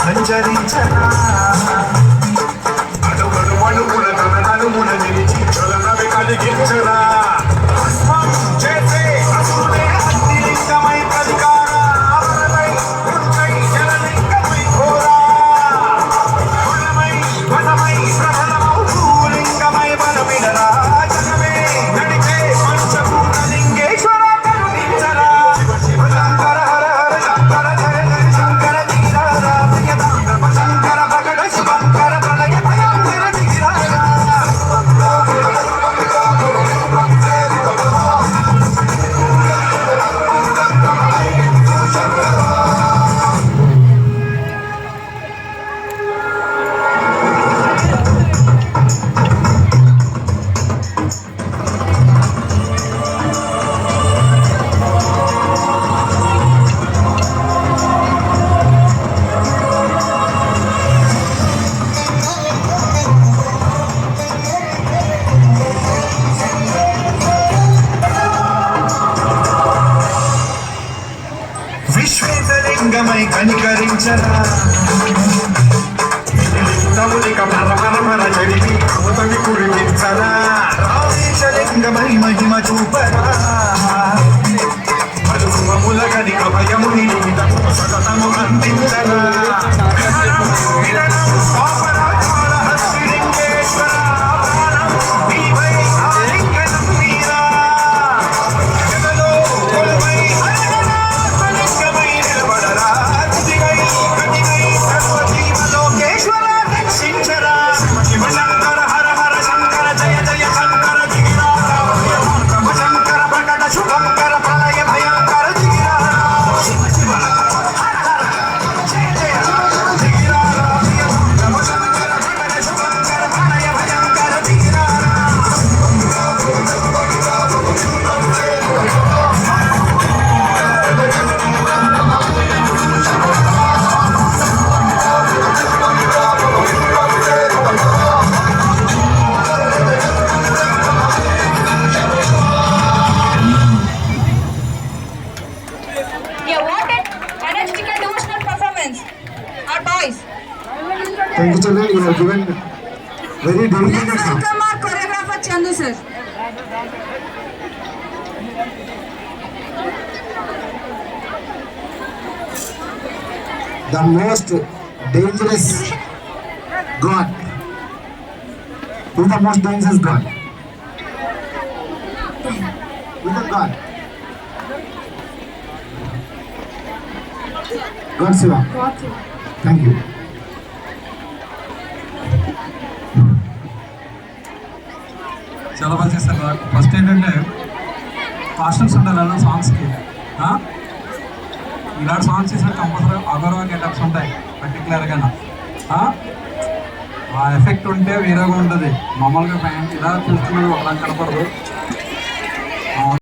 సంచరించరా అడుగడు అడుగుల నలుమున నిలిచి చలనవి కలిగించరా చేసే అసురే అతిలింగమై ప్రతికార ఆవరణమై ఉంచై జలలింగమై ఘోరా గుణమై వనమై ప్రబలమౌ భూలింగమై బలమిడరా జగమే నడిచే పంచభూత లింగేశ్వర కరుణించరా శివ శంకర హర హర శంకర జయ జయ శంకర ధీరారా ప్రియతాంగమ శంకర భగడ శివంకర ప్రళయ భయంకర ధీరారా విశ్వేశలింగమై కనికరించరా తములిక మర జరిపి కోతమి కురిపించరా రామేశలింగమై మహిమ చూపరా మధుమముల కనిక భయము నిమితము సతతము అందించరా Thank you, children. You have given very dedicated. Let's welcome our choreographer Chandu sir. The most dangerous god. Who is the most dangerous god? Who is the god? God Shiva. Thank you. చాలా బాగా చేస్తారు. First ఏంటంటే costumes ఉండాలి అలా సాంగ్స్కి. ఇలాంటి songs చేసిన compulsory అగౌరవ getups ఉంటాయి పర్టికులర్గా. ఆ ఎఫెక్ట్ ఉంటే వేరేగా ఉంటుంది. మామూలుగా ప్యాంట్ ఇలా చూస్తున్నది ఒకలా కనపడదు.